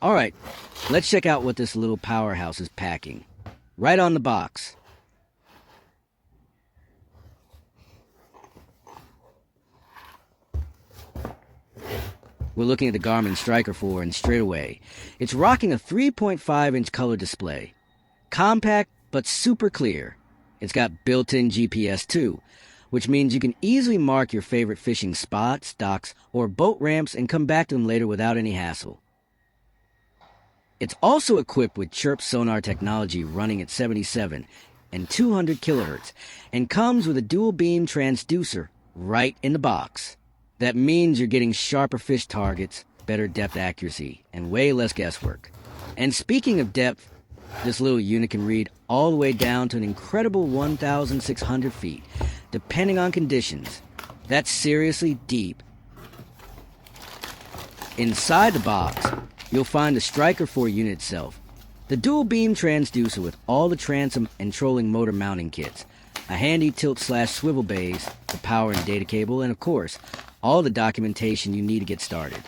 Alright, let's check out what this little powerhouse is packing. Right on the box. We're looking at the Garmin Striker 4, and straight away, it's rocking a 3.5-inch color display. Compact, but super clear. It's got built-in GPS too, which means you can easily mark your favorite fishing spots, docks, or boat ramps and come back to them later without any hassle. It's also equipped with CHIRP sonar technology running at 77 and 200 kilohertz, and comes with a dual-beam transducer right in the box. That means you're getting sharper fish targets, better depth accuracy, and way less guesswork. And speaking of depth, this little unit can read all the way down to an incredible 1,600 feet, depending on conditions. That's seriously deep. Inside the box, you'll find the Striker 4 unit itself, the dual-beam transducer with all the transom and trolling motor mounting kits, a handy tilt/swivel base, the power and data cable, and of course, all the documentation you need to get started.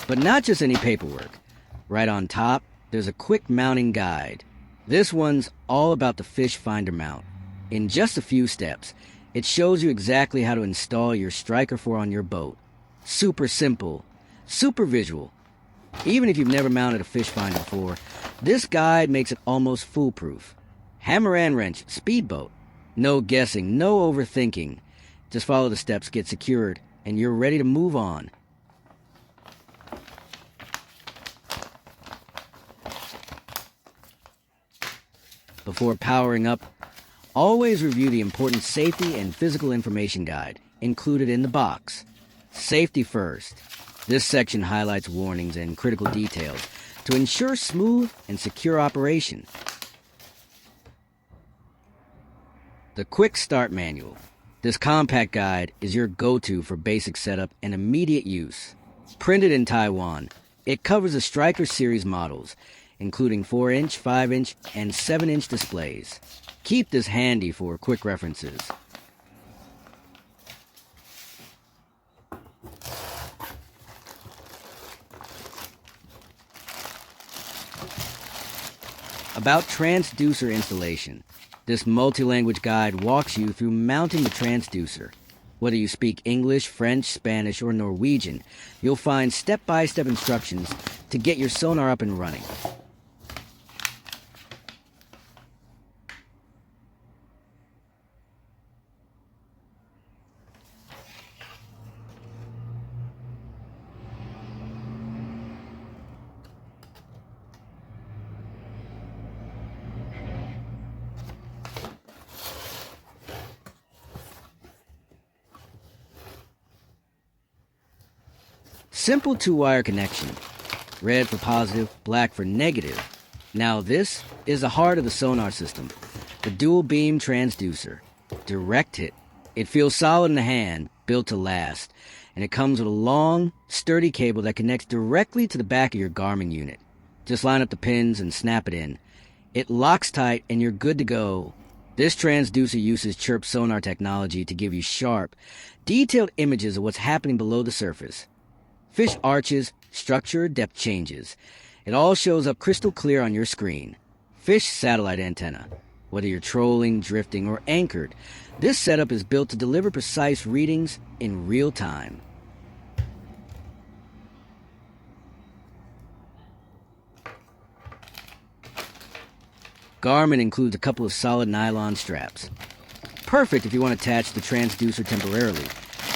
But not just any paperwork. Right on top, there's a quick mounting guide. This one's all about the fish finder mount. In just a few steps, it shows you exactly how to install your Striker 4 on your boat. Super simple, super visual. Even if you've never mounted a fish finder before, this guide makes it almost foolproof. Hammer and wrench, speedboat. No guessing, no overthinking. Just follow the steps, get secured, and you're ready to move on. Before powering up, always review the important safety and physical information guide included in the box. Safety first. This section highlights warnings and critical details to ensure smooth and secure operation. The Quick Start Manual. This compact guide is your go-to for basic setup and immediate use. Printed in Taiwan, it covers the Striker series models, including 4-inch, 5-inch, and 7-inch displays. Keep this handy for quick references. About transducer installation. This multi-language guide walks you through mounting the transducer. Whether you speak English, French, Spanish, or Norwegian, you'll find step-by-step instructions to get your sonar up and running. Simple 2-wire connection. Red for positive, black for negative. Now this is the heart of the sonar system, the dual beam transducer. Direct hit. It feels solid in the hand, built to last, and it comes with a long, sturdy cable that connects directly to the back of your Garmin unit. Just line up the pins and snap it in. It locks tight and you're good to go. This transducer uses CHIRP sonar technology to give you sharp, detailed images of what's happening below the surface. Fish arches, structure, depth changes. It all shows up crystal clear on your screen. Fish satellite antenna. Whether you're trolling, drifting, or anchored, this setup is built to deliver precise readings in real time. Garmin includes a couple of solid nylon straps. Perfect if you want to attach the transducer temporarily,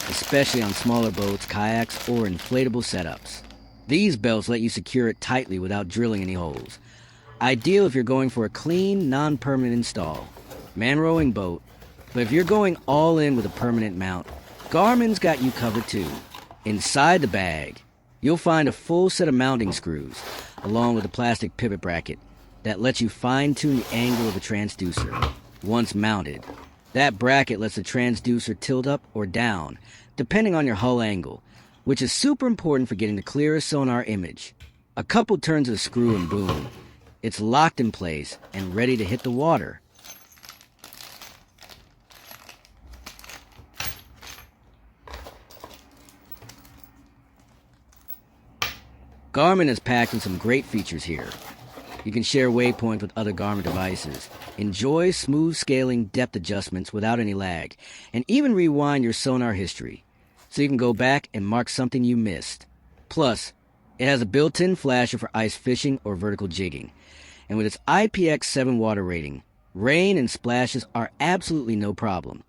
especially on smaller boats, kayaks, or inflatable setups. These belts let you secure it tightly without drilling any holes. Ideal if you're going for a clean, non-permanent install. Man-rowing boat. But if you're going all in with a permanent mount, Garmin's got you covered too. Inside the bag, you'll find a full set of mounting screws, along with a plastic pivot bracket that lets you fine-tune the angle of the transducer. Once mounted, that bracket lets the transducer tilt up or down, depending on your hull angle, which is super important for getting the clearest sonar image. A couple turns of the screw and boom, it's locked in place and ready to hit the water. Garmin has packed in some great features here. You can share waypoints with other Garmin devices, enjoy smooth scaling depth adjustments without any lag, and even rewind your Sonar history, so you can go back and mark something you missed. Plus, it has a built-in flasher for ice fishing or vertical jigging, and with its IPX7 water rating, rain and splashes are absolutely no problem.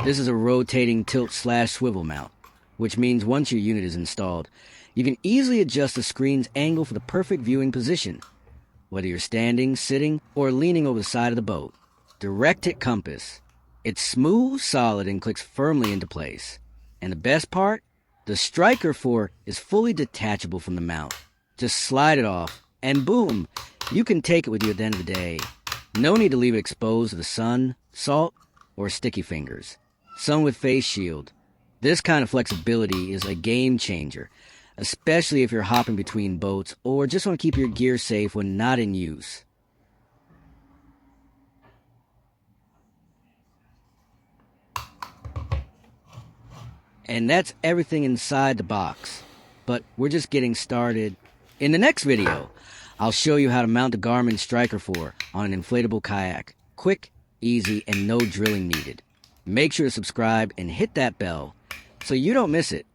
This is a rotating tilt/swivel mount, which means once your unit is installed, you can easily adjust the screen's angle for the perfect viewing position, whether you're standing, sitting, or leaning over the side of the boat. Direct hit compass. It's smooth, solid, and clicks firmly into place. And the best part? The Striker 4 is fully detachable from the mount. Just slide it off, and boom, you can take it with you at the end of the day. No need to leave it exposed to the sun, salt, or sticky fingers. Sun with face shield. This kind of flexibility is a game changer, especially if you're hopping between boats or just want to keep your gear safe when not in use. And that's everything inside the box. But we're just getting started. In the next video, I'll show you how to mount the Garmin Striker 4 on an inflatable kayak. Quick, easy, and no drilling needed. Make sure to subscribe and hit that bell so you don't miss it.